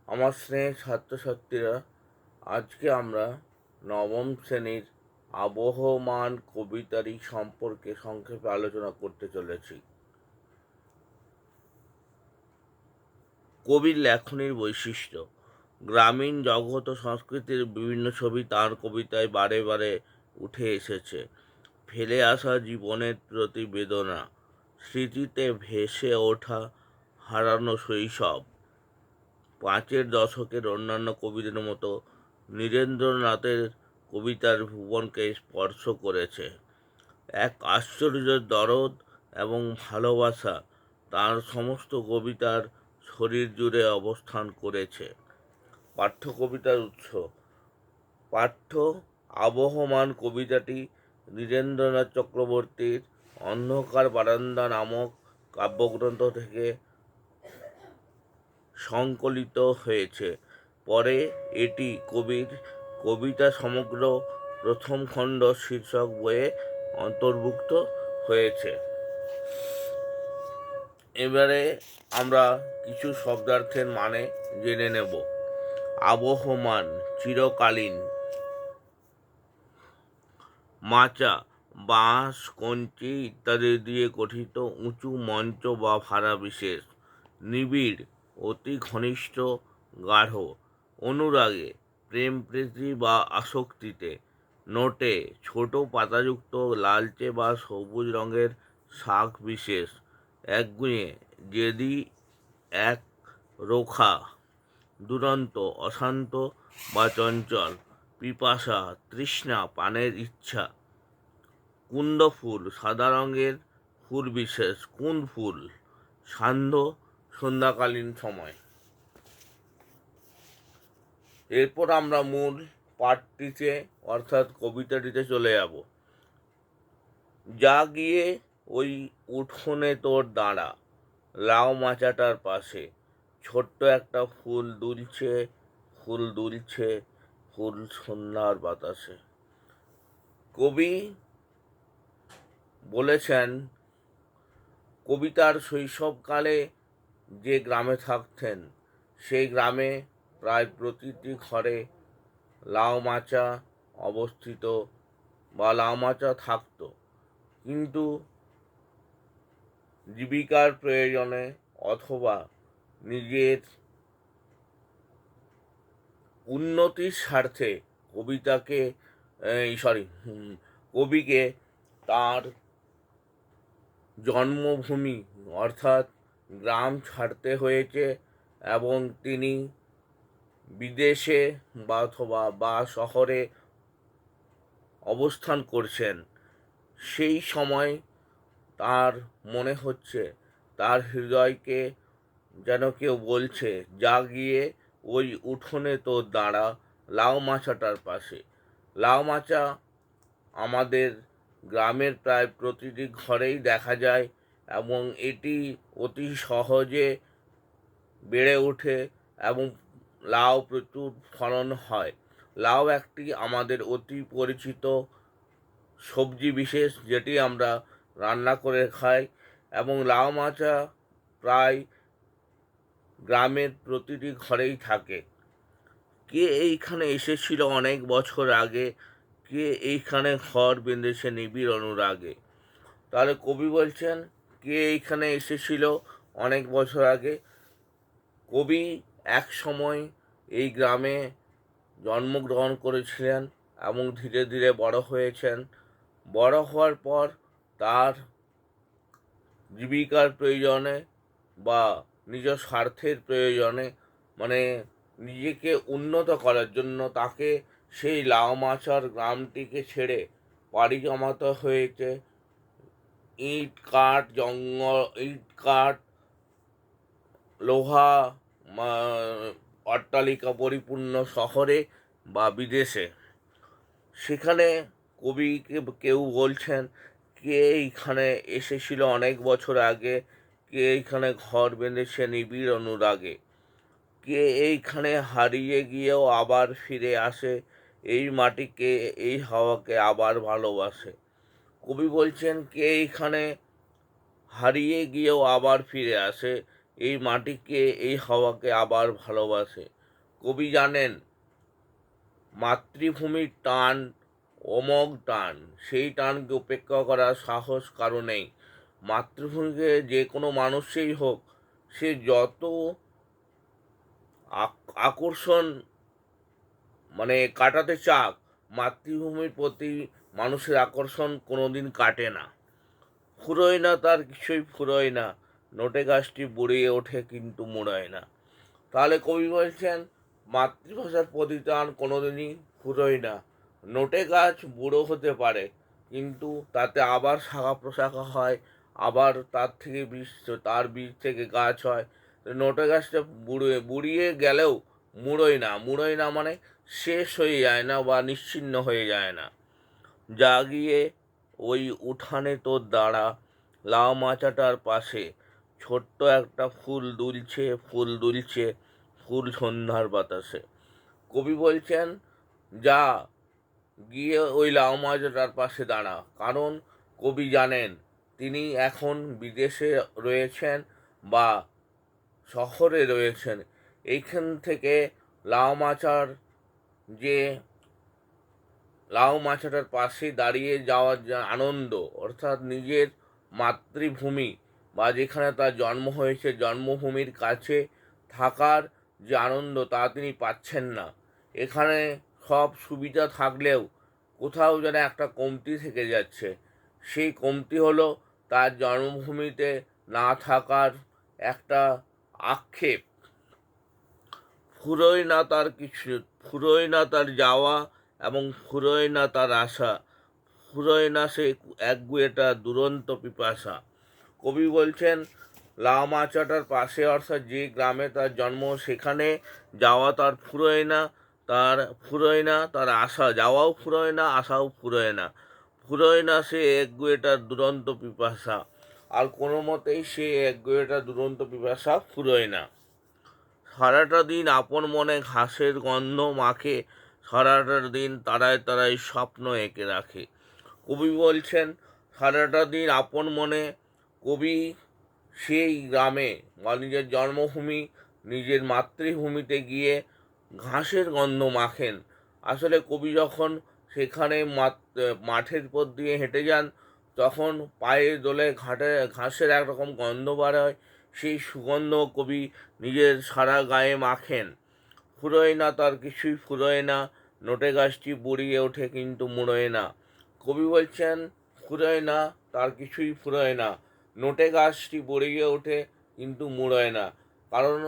আমার স্নেহের ছাত্রছাত্রীরা, আজকে আমরা নবম শ্রেণীর আবহমান কবিতারই সম্পর্কে সংক্ষেপে আলোচনা করতে চলেছি। কবির লেখনীর বৈশিষ্ট্য। গ্রামীণ জগৎ ও সংস্কৃতির বিভিন্ন ছবি তাঁর কবিতায় বারে বারে উঠে এসেছে। ফেলে আসা জীবনের প্রতি বেদনা, স্মৃতিতে ভেসে ওঠা হারানো শৈশব। পাঁচের দশকের অন্যান্য কবিদের মতো নীরেন্দ্রনাথের কবিতার ভুবনকে স্পর্শ করেছে। এক আশ্চর্য দরদ এবং ভালোবাসা তার সমস্ত কবিতার শরীর জুড়ে অবস্থান করেছে। পাঠ্য কবিতার উৎস। পাঠ্য আবহমান কবিতাটি নীরেন্দ্রনাথ চক্রবর্তীর অন্ধকার বারান্দা নামক কাব্যগ্রন্থ থেকে সংকলিত হয়েছে। পরে এটি কবির কবিতা সমগ্র প্রথম খণ্ড শীর্ষক বইয়ে অন্তর্ভুক্ত হয়েছে। এবারে আমরা কিছু শব্দার্থের মানে জেনে নেব। আবহমান, চিরকালীন। মাচা, বাঁশ, কঞ্চি ইত্যাদি দিয়ে গঠিত উঁচু মঞ্চ বা ভাড়া বিশেষ। নিবিড়, অতি ঘনিষ্ঠ, গাঢ়। অনুরাগে, প্রেম প্রীতি বা আসক্তিতে। নোটে, ছোট পাতাযুক্ত লালচে বা সবুজ রঙের শাক বিশেষ। একগুঁয়ে, জেদি, এক রোখা। দুরন্ত, অশান্ত বা চঞ্চল। পিপাসা, তৃষ্ণা, পানের ইচ্ছা। কুন্দ ফুল, সাদা রঙের ফুল বিশেষ। কুন্দ ফুল, সান্ধ্য, সন্ধ্যাকালীন সময়। এরপর আমরা মূল পাঠটিতে অর্থাৎ কবিতাটিতে চলে যাব। যা গিয়ে ওই উঠোনে তোর দাঁড়া, লাউ মাচাটার পাশে। ছোট্ট একটা ফুল দুলছে, ফুল দুলছে, ফুল সন্ধ্যার বাতাসে। কবি বলেছেন, কবিতার শৈশবকালে যে গ্রামে থাকতেন, সেই গ্রামে প্রায় প্রতিটি ঘরে লাউ মাচা অবস্থিত বা লাউ মাচা থাকতো, কিন্তু জীবিকার প্রয়োজনে অথবা নিজের উন্নতির স্বার্থে কবিকে তার জন্মভূমি অর্থাৎ গ্রাম ছাড়তে হয়েছে এবং তিনি বিদেশে বা শহরে অবস্থান করছেন। সেই সময় তার মনে হচ্ছে, তার হৃদয়কে যেন কেউ বলছে, যা গিয়ে ওই উঠোনে তোর দাঁড়া, লাউ মাচাটার পাশে। লাউ মাচা আমাদের গ্রামের প্রায় প্রতিটি ঘরেই দেখা যায় এবং এটি অতি সহজে বেড়ে ওঠে এবং লাউ প্রচুর ফলন হয়। লাউ একটি আমাদের অতি পরিচিত সবজি বিশেষ, যেটি আমরা রান্না করে খাই এবং লাউ মাচা প্রায় গ্রামের প্রতিটি ঘরেই থাকে। কে এইখানে এসেছিল অনেক বছর আগে, কে এইখানে ঘর বেঁধেছে নিবিড় অনুরাগে। তাহলে কবি বলছেন, কে এইখানে এসেছিল অনেক বছর আগে। কবি এক সময় এই গ্রামে জন্মগ্রহণ করেছিলেন এবং ধীরে ধীরে বড় হয়েছেন। বড় হওয়ার পর তার জীবিকার প্রয়োজনে বা নিজ স্বার্থের প্রয়োজনে, মানে নিজেকে উন্নত করার জন্য তাকে সেই লাউ মাচার গ্রামটিকে ছেড়ে পাড়ি জমাতে হয়েছে ইট কাঠ, লোহা, অট্টালিকা পরিপূর্ণ শহরে বা বিদেশে। সেখানে কবিকে কেউ বলছেন, কে এইখানে এসেছিল অনেক বছর আগে, কে এইখানে ঘর বেঁধেছে নিবিড় অনুরাগে। কে এইখানে হারিয়ে গিয়েও আবার ফিরে আসে, এই মাটিকে এই হাওয়াকে আবার ভালোবাসে। কবি বলছেন, কে এইখানে হারিয়ে গিয়েও আবার ফিরে আসে, এই মাটিকে এই হাওয়াকে আবার ভালোবাসে। কবি জানেন মাতৃভূমির টান অমোঘ টান, সেই টানকে উপেক্ষা করার সাহস কারো নেই। মাতৃভূমিকে যে কোনো মানুষই হোক, সে যত আকর্ষণ কাটাতে চাক, মাতৃভূমির প্রতি মানুষের আকর্ষণ কোনোদিন কাটে না। ফুরোয় না তার কিছুই ফুরোয় না, নোটে গাছটি বুড়িয়ে ওঠে কিন্তু মুড়োয় না। তাহলে কবি বলছেন মাতৃভাষার প্রতিদান কোনোদিনই ফুরোয় না। নোটে গাছ বুড়ো হতে পারে, কিন্তু তাতে আবার শাখা প্রশাখা হয়, আবার তার বীজ থেকে গাছ হয়। নোটে গাছটা বুড়িয়ে গেলেও মুড়োয় না মানে শেষ হয়ে যায় না বা নিশ্চিহ্ন হয়ে যায় না। জাগিয়ে ওই উঠানে তোর দাঁড়া, লাউ মাচাটার পাশে ছোট্ট একটা ফুল দুলছে ফুল সন্ধ্যার বাতাসে। কবি বলছেন যা গিয়ে ওই লাউ মাচাটার পাশে দাঁড়া, কারণ কবি জানেন তিনি এখন বিদেশে রয়েছেন বা শহরে রয়েছেন। এইখান থেকে লাউ মাচার যে লাউ মাচাটার পাশে দাঁড়িয়ে যাওয়ার যে আনন্দ, অর্থাৎ নিজের মাতৃভূমি বা যেখানে তার জন্ম হয়েছে জন্মভূমির কাছে থাকার যে আনন্দ, তা তিনি পাচ্ছেন না। এখানে সব সুবিধা থাকলেও কোথাও যেন একটা কমতি থেকে যাচ্ছে। সেই কমতি হলো তার জন্মভূমিতে না থাকার একটা আক্ষেপ। ফুরোয় না তার যাওয়া এবং ফুরোয় না তার আশা, ফুরোয় না সে একগুঁয়েটা দুরন্ত পিপাসা। কবি বলছেন লাউ মাচাটার পাশে, অর্থাৎ যে গ্রামে তার জন্ম, সেখানে যাওয়া তার ফুরোয় না তার আশা, যাওয়াও ফুরোয় না, আশাও ফুরোয় না সে একগুঁয়েটা দুরন্ত পিপাসা। আর কোনো মতেই সে একগুঁয়েটা দুরন্ত পিপাসা ফুরোয় না। সারাটা দিন আপন মনে ঘাসের গন্ধ মাখে, সারাটা দিন তারায় স্বপ্ন এঁকে রাখে। কবি বলছেন সারাটা দিন আপন মনে কবি সেই গ্রামে বা নিজের জন্মভূমি, নিজের মাতৃভূমিতে গিয়ে ঘাসের গন্ধ মাখেন। আসলে কবি যখন সেখানে মাঠের পথ দিয়ে হেঁটে যান, তখন পায়ে দোলে ঘাসের একরকম গন্ধ বার হয়। সেই সুগন্ধ কবি নিজের সারা গায়ে মাখেন। ফুরোয় না তার কিছুই ফুরোয় না, নোটে গাছটি বুড়িয়ে ওঠে কিন্তু মুড়োয় না। কবি বলছেন ফুরোয় না তার কিছুই ফুরোয় না, নোটে গাছটি বুড়িয়ে ওঠে কিন্তু মুড়োয় না। কারণ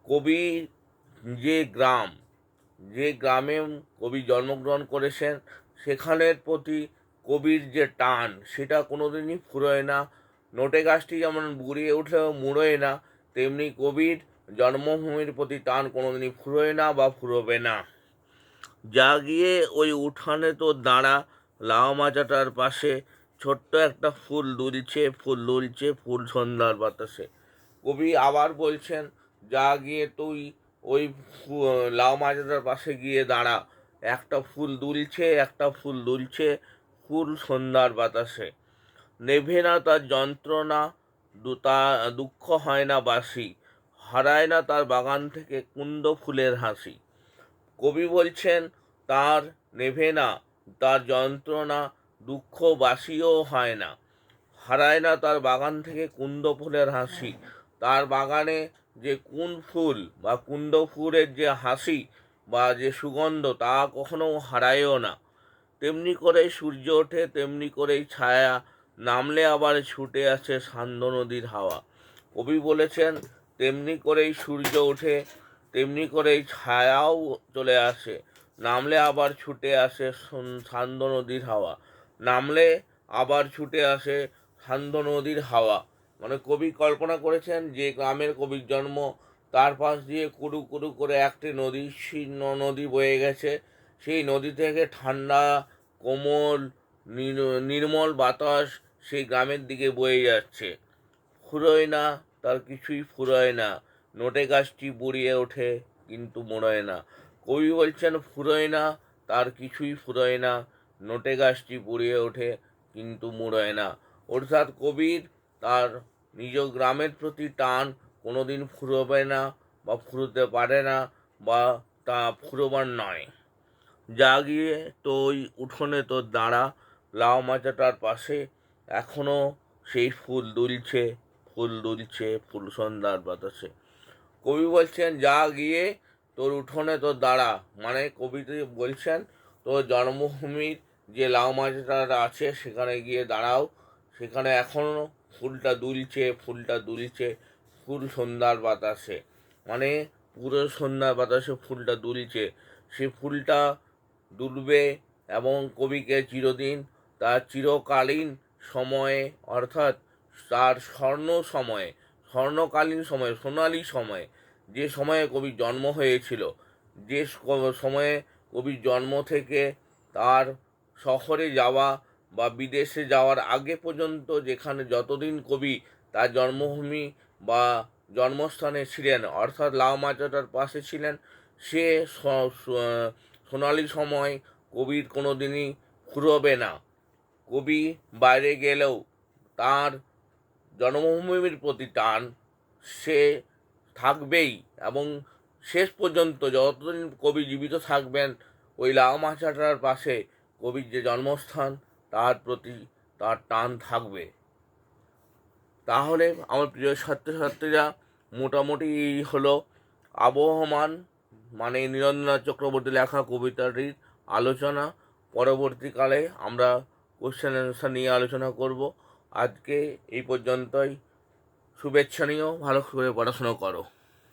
কবি যে গ্রামে কবি জন্মগ্রহণ করেছেন, সেখানের প্রতি কবির যে টান, সেটা কোনোদিনই ফুরোয় না। নোটে গাছটি যেমন বুড়িয়ে উঠলেও মুড়োয় না, তেমনি কবির জন্মভূমির প্রতি টান কোনোদিনই ফুরোয় না বা ফুরোবে না। যা গিয়ে ওই উঠানে তোর দাঁড়া, লাউ মাচাটার পাশে ছোট্ট একটা ফুল দুলছে ফুল সন্ধ্যার বাতাসে। কবি আবার বলছেন যা গিয়ে তুই ওই লাউ মাচাটার পাশে গিয়ে দাঁড়া, একটা ফুল দুলছে ফুল সন্ধ্যার বাতাসে। নেভে না তার যন্ত্রণা, দুঃখ হয় না বাসি, হারায় না তার বাগান থেকে কুন্দ ফুলের হাসি। কবি বলছেন তার নেভে না তার যন্ত্রণা, দুঃখ বাসিও হয় না, হারায় না তার বাগান থেকে কুন্দ ফুলের হাসি। তার বাগানে যে কুন্দ ফুলের যে হাসি বা যে সুগন্ধ, তা কখনো হারায়ও না। তেমনি করেই সূর্য ওঠে, তেমনি করেই ছায়া নামলে আবার ছুটে আসে সান্ধ্য নদীর হাওয়া। কবি বলেছেন তেমনি করেই সূর্য ওঠে, তেমনি করেই ছায়াও চলে আসে, নামলে আবার ছুটে আসে সান্ধ্য নদীর হাওয়া। নামলে আবার ছুটে আসে সান্ধ্য নদীর হাওয়া। কবি কল্পনা করেছেন যে গ্রামের কবির জন্ম, তার পাশ দিয়ে কুড়ু কুড়ু করে একটি শীর্ণ নদী বয়ে গেছে। সেই নদী থেকে ঠান্ডা কোমল নির্মল বাতাস সেই গ্রামের দিকে বয়ে যাচ্ছে। ফুরোয় না তার কিছুই ফুরোয় না, নোটে গাছটি বুড়িয়ে ওঠে কিন্তু মোড়োয় না। কবি বলছেন ফুরোয় না তার কিছুই ফুরোয় না, নোটে গাছটি বুড়িয়ে ওঠে কিন্তু মুড়োয় না। অর্থাৎ কবির তার নিজ গ্রামের প্রতি টান কোনোদিন ফুরোবে না বা ফুরোতে পারে না। বা তা ফুরোবার নয়। যা গিয়ে তো ওই উঠোনে তোর দাঁড়া, লাউ মাচাটার পাশে এখনো সেই ফুল দুলছে, ফুল দুলছে, ফুল সন্ধ্যার বাতাসে। কবি বলছেন যা গিয়ে তোর উঠোনে তোর দাঁড়া, মানে কবিতে বলছেন তোর জন্মভূমির যে লাউ মাচাটা আছে সেখানে গিয়ে দাঁড়াও, সেখানে এখনো ফুলটা দুলছে, ফুলটা দুলছে, ফুল সন্ধ্যার বাতাসে, মানে পুরো সন্ধ্যার বাতাসে ফুলটা দুলছে। সে ফুলটা দুলবে এবং কবিকে চিরদিন তার চিরকালীন সময়ে, অর্থাৎ তার স্বর্ণকালীন সময়ে, সোনালি সময়ে, যে সময়ে কবির জন্ম হয়েছিল, যে সময়ে কবির জন্ম থেকে তার শহরে যাওয়া বা বিদেশে যাওয়ার আগে পর্যন্ত, যেখানে যতদিন কবি তার জন্মভূমি বা জন্মস্থানে ছিলেন, অর্থাৎ লাউ মাচাটার পাশে ছিলেন, সে সোনালি সময় কবির কোনো দিনই ফুরোবে না। কবি বাইরে গেলেও তার জন্মভূমির প্রতি টান সে থাকবেই, এবং শেষ পর্যন্ত যতদিন কবি জীবিত থাকবেন ওই লাউ মাচাটার পাশে কবির যে জন্মস্থান তার প্রতি তার টান থাকবে। তাহলে আমার প্রিয় ছাত্রছাত্রীরা, মোটামুটি এই হলো আবহমান, মানে নীরেন্দ্রনাথ চক্রবর্তী লেখা কবিতাটির আলোচনা। পরবর্তীকালে আমরা কোশ্চেন অ্যান্সার নিয়ে আলোচনা করব। আজকে এই পর্যন্তই। শুভেচ্ছা নিও, ভালো করে পড়াশুনো করো।